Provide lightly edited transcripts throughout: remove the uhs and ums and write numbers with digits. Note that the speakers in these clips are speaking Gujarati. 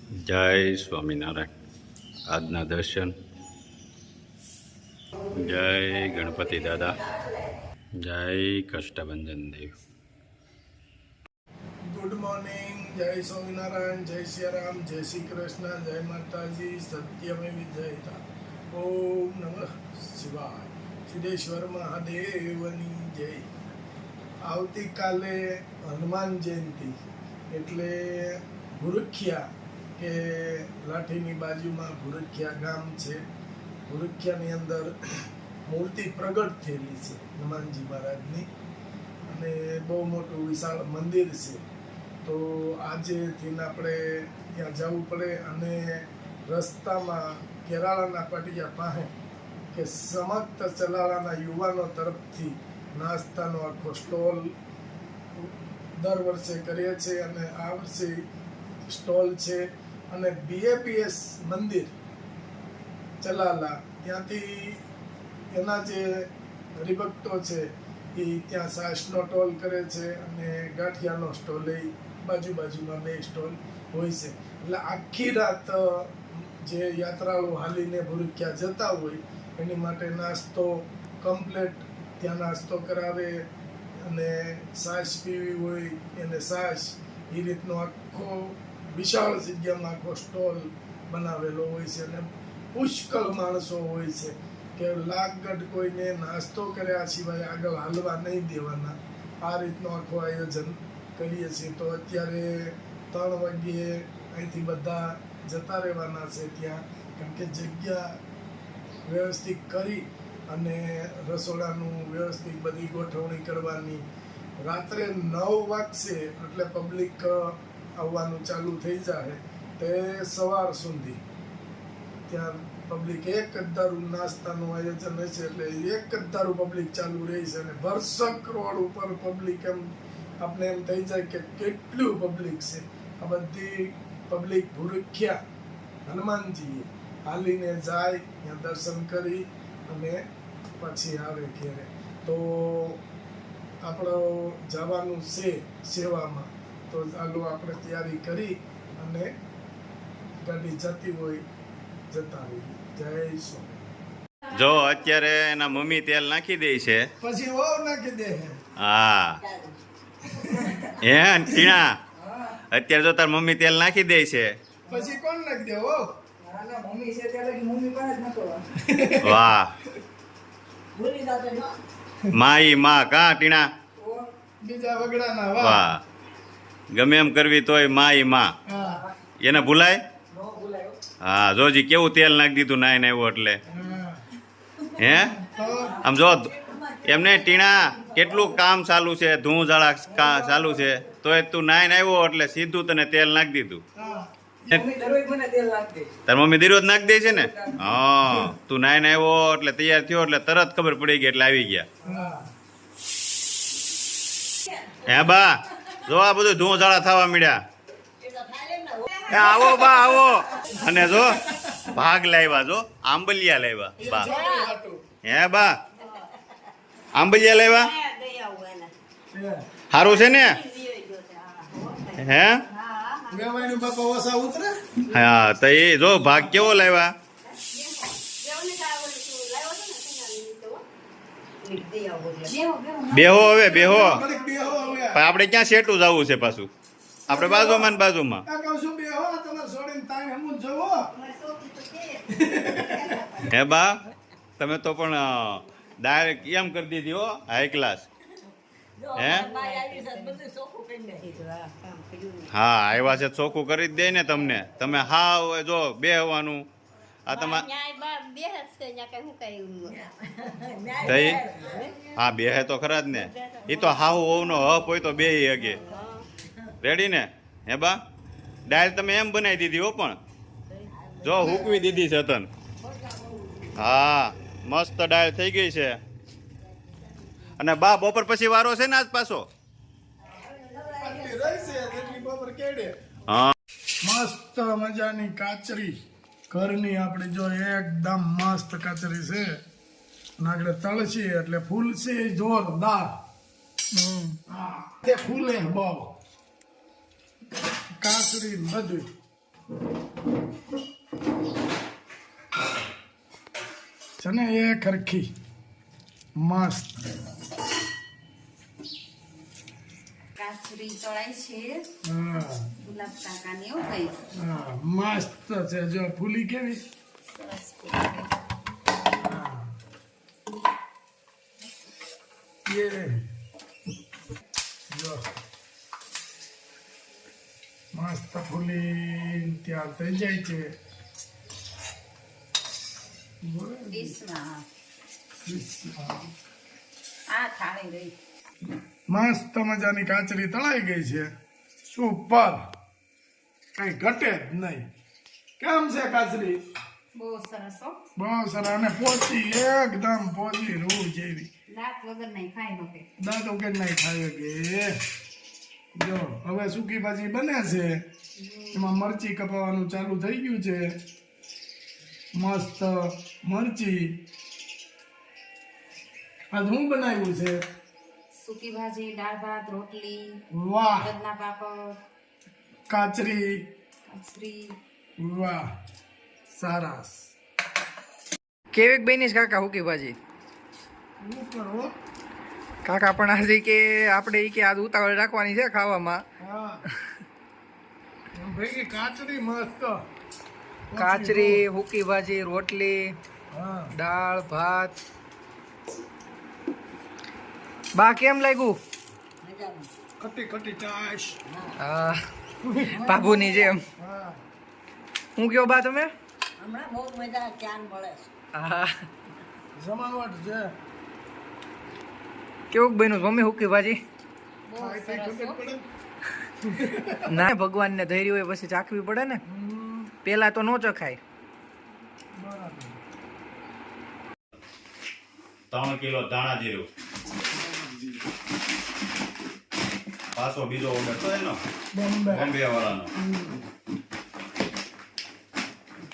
જય સ્વામિનારાયણ. આજના દર્શન. જય ગણપતિ દાદા. જય કષ્ટભંજન દેવ. Good morning. જય સ્વામિનારાયણ. જય સિયારામ. જય શ્રી કૃષ્ણ. જય માતાજી. સત્યમેવ જયતા. ઓમ નમઃ શિવાય. સિદ્ધેશ્વર મહાદેવની જય. આવતીકાલે હનુમાન જયંતિ એટલે ભુરખિયા કે લાઠીની બાજુમાં ભુરખિયા ગામ છે. ભુરખિયાની અંદર મૂર્તિ પ્રગટ થયેલી છે હનુમાનજી મહારાજની, અને બહુ મોટું વિશાળ મંદિર છે. તો આજેથી આપણે ત્યાં જવું પડે, અને રસ્તામાં કેરાળાના પાટિયા પાસે કે સમસ્ત ચલાળાના યુવાનો તરફથી નાસ્તાનો આખો સ્ટોલ દર વર્ષે કરીએ છીએ, અને આ વર્ષે સ્ટોલ છે. અને બીએપીએસ મંદિર ચલાલા ત્યાંથી એના જે હરિભક્તો છે એ ત્યાં છાશનો સ્ટોલ કરે છે, અને ગાંઠિયાનો સ્ટોલ એ બાજુમાં બે સ્ટોલ હોય છે. એટલે આખી રાત જે યાત્રાળુ હાલીને ભુરખિયા જતા હોય એની માટે નાસ્તો કમ્પ્લેટ ત્યાં નાસ્તો કરાવે, અને છાશ પીવી હોય એને છાશ, એ રીતનો આખો વિશાળ જગ્યામાં આખો સ્ટોલ બનાવેલો હોય છે. અને પુષ્કળ માણસો હોય છે કે લાગડ કોઈને નાસ્તો કર્યા સિવાય આગળ હાલવા નહીં દેવાના. આ રીતનું આખું આયોજન કરીએ છીએ. તો અત્યારે 3 વાગ્યે અહીંથી બધા જતા રહેવાના છે ત્યાં, કારણ કે જગ્યા વ્યવસ્થિત કરી અને રસોડાનું વ્યવસ્થિત બધી ગોઠવણી કરવાની. રાત્રે 9 વાગશે એટલે પબ્લિક આવવાનું ચાલુ થઈ જાય. તે સવાર સુધી ત્યાં પબ્લિક એક જ ધારું નાસ્તાનું આયોજન હશે, એટલે એક જ ધારું પબ્લિક ચાલુ રહી છે. અને ભરસક રોડ ઉપર પબ્લિક, એમ આપણે એમ થઈ જાય કે કેટલું પબ્લિક છે. આ બધી પબ્લિક ભુરખિયા હનુમાનજી હાલીને જાય, ત્યાં દર્શન કરી અને પછી આવે ઘેરે. તો આપણો જવાનું છે સેવામાં, તો ચાલો આપણે તૈયારી કરી અને ગાડી જતી હોય જતા રહીએ. જય સ્વામી. જો અત્યારે એના મમ્મી તેલ નાખી દે છે, પછી ઓ નાખી દે. હા હે ટીણા, અત્યારે જો તાર મમ્મી તેલ નાખી દે છે, પછી કોણ નાખી દે? ઓ વાહ માઈ માં કા ટીણા, બીજા વગડાના વાહ. ગમે એમ કરવી તોય માઈ માં, એને ભૂલાય? હા જોજી કેવું તેલ નાખી દીધું નાઈને આવ્યો એટલે. હે આમ જો એમને ટીણા કેટલું કામ ચાલુ છે, ધૂળઝાળા ચાલુ છે, તોય તું નાઈને આવ્યો એટલે સીધું તને તેલ નાખી દીધું. તાર મમ્મી દરરોજ નાખી દે છે ને? હા તું નાઈને આવ્યો એટલે તૈયાર થયો એટલે તરત ખબર પડી ગઈ એટલે આવી ગયા. હે બા જો આ બધું ધૂળઝાળા થવા મળ્યા. આવો બા આવો. અને જો ભાગ લાવ્યા, જો આંબલિયા લાવ્યા બા. હે બા આંબલિયા લાવ્યા, સારું છે ને? હે હા તો એ જો ભાગ કેવો લાવ્યા. બેહો હવે બેહો. આપણે ક્યાં સેટું જવું છે પાછું? આપણે બાજુમાં ને બાજુમાં. હે બા તમે તો પણ ડાયરેક્ટ એમ કરી દીધી હો, હાઈ ક્લાસ. હે હા આવ્યા છે ચોખ્ખું કરી જ દે ને તમને. તમે હા જો બેહવાનું આ તમારે હા બેહે તો ખરા જ ને. એ તો હાહુ હોવનો હપ હોય તો બે હગે. રેડી ને? હે બા ડાયર તમે એમ બનાવી દીધી હો, પણ જો હૂકવી દીધી છે તન. હા મસ્ત ડાયર થઈ ગઈ છે. અને બા બપોર પછી વારો છે ને આજ પાછો? હા મસ્ત મજાની કાચરી ઘરની આપણે જો એકદમ મસ્ત કાચરી છે. નાગડે તળશી એટલે ફૂલશે જોરદાર. ફૂલે બહુ કાચરી બધું છે ને એ ખરખી મસ્ત. કાચરી તળાઈ છે હા ગુલાબ કાકાની એવું કઈ હા મસ્ત છે. જો ફૂલી કેવી. સરસ ફૂલ. હા એ જો મસ્ત ફૂલી તૈયાર થઈ જાય છે. ડીશમાં આ થાળી રહી. મસ્ત મજાની કાચરી તળાઈ ગઈ છે. સુપર, કઈ ઘટે જ નહીં. કેમ છે કાચરી? બહુ સરસ હો. બહુ સરસ અને પોચી, એકદમ પોચી રૂ જેવી. દાંત વગર નહીં ખાઈ શકે. દાંત વગર નહીં ખાય કે. જો હવે સૂકી ભાજી બને છે. એમાં મરચી કપાવાનું ચાલુ થઈ ગયું છે. મસ્ત મરચી. આજ હું બનાવ્યું છે? સૂકી ભાજી, દાળ ભાત, રોટલી, વાહ, ગદના પાપડ, કાચરી. કાચરી. વાહ, સરસ. કેવીક બની છે કાકા હુકી ભાજી? શું કરો? કાકા પણ આજે કે આપણે ઈ કે આજ ઉતાવળ રાખવાની છે ખાવામાં. હા ભેગી કાચરી મસ્ત. કાચરી, હુકી ભાજી, રોટલી, હા દાળ ભાત. બા કેમ લાગ્યું? ખટી ખટી ચાશ. હા બાબુની જેમ. હા હું કયો બા તમે? હમણાં બહુ મજા ચાન મળે છે. હા જમાવટ છે. કેવું બન્યું મમ્મી હુકી ભાજી? બહુ ખાઈ સરસ ખબર હો. પડે. ના ભગવાનને ધૈર્ય હોય પછી ચાખવી પડે ને. પેલા તો નો ચખાય. બરાબર. 3 કિલો ધાણા જીરું. પાછો બીજો ઓર્ડર તો એનો બોમ્બે બોમ્બે વાળાનો.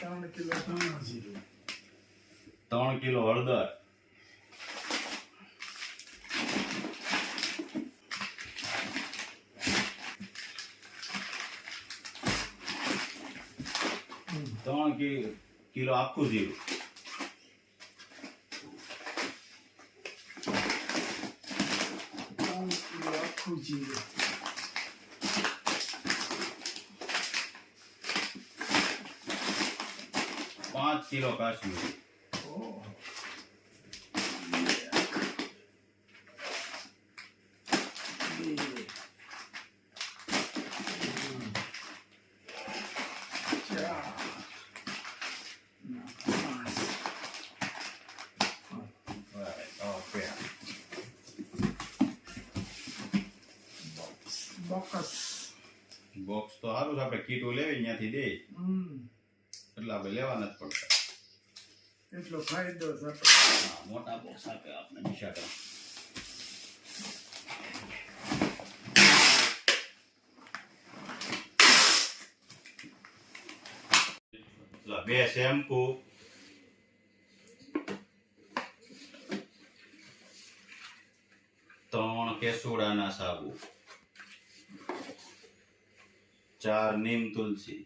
3 કિલો ધાણા જીરું. 3 કિલો હળદર. 3 કિલો આખું જીરું. 3 કિલો આખું જીરું. પાંચ કિલો કાશ્મીરી. ઓહ. ઓકે. બોકસ. બોક્સ તો સારું છે, આપણે કીટો લેવી ત્યાંથી દે એટલે આપણે લેવાના જ પડતા. એટલો ફાયદો છે. હા, મોટા બોક્સ આપે આપણે દિશા કરે. બે શેમ્પુ, 3 કેસુડાના સાબુ, 4 નીમ તુલસી,